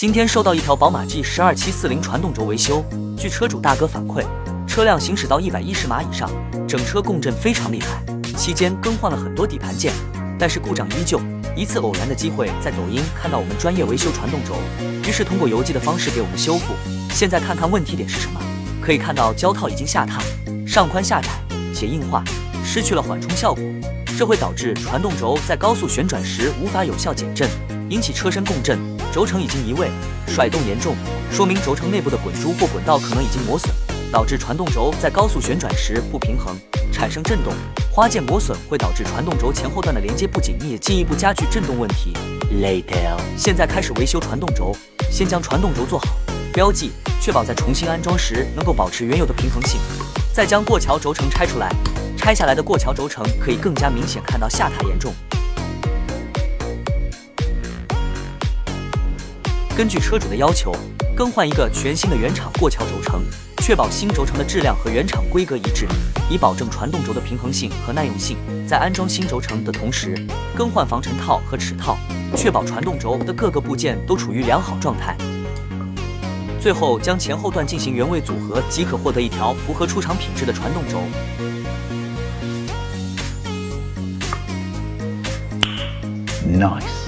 今天收到一条宝马 G12740传动轴维修，据车主大哥反馈，车辆行驶到110码以上，整车共振非常厉害，期间更换了很多底盘件，但是故障依旧。一次偶然的机会，在抖音看到我们专业维修传动轴，于是通过邮寄的方式给我们修复。现在看看问题点是什么，可以看到胶套已经下塌，上宽下窄且硬化，失去了缓冲效果，这会导致传动轴在高速旋转时无法有效减震，引起车身共振，轴承已经移位，甩动严重，说明轴承内部的滚珠或滚道可能已经磨损，导致传动轴在高速旋转时不平衡，产生震动。花件磨损会导致传动轴前后段的连接不紧密，进一步加剧震动问题。Later， 现在开始维修传动轴，先将传动轴做好，标记，确保在重新安装时能够保持原有的平衡性。再将过桥轴承拆出来，拆下来的过桥轴承可以更加明显看到下塌严重。根据车主的要求，更换一个全新的原厂过桥轴承，确保新轴承的质量和原厂规格一致，以保证传动轴的平衡性和耐用性。在安装新轴承的同时，更换防尘套和齿套，确保传动轴的各个部件都处于良好状态。最后将前后段进行原位组合，即可获得一条符合出厂品质的传动轴。Nice。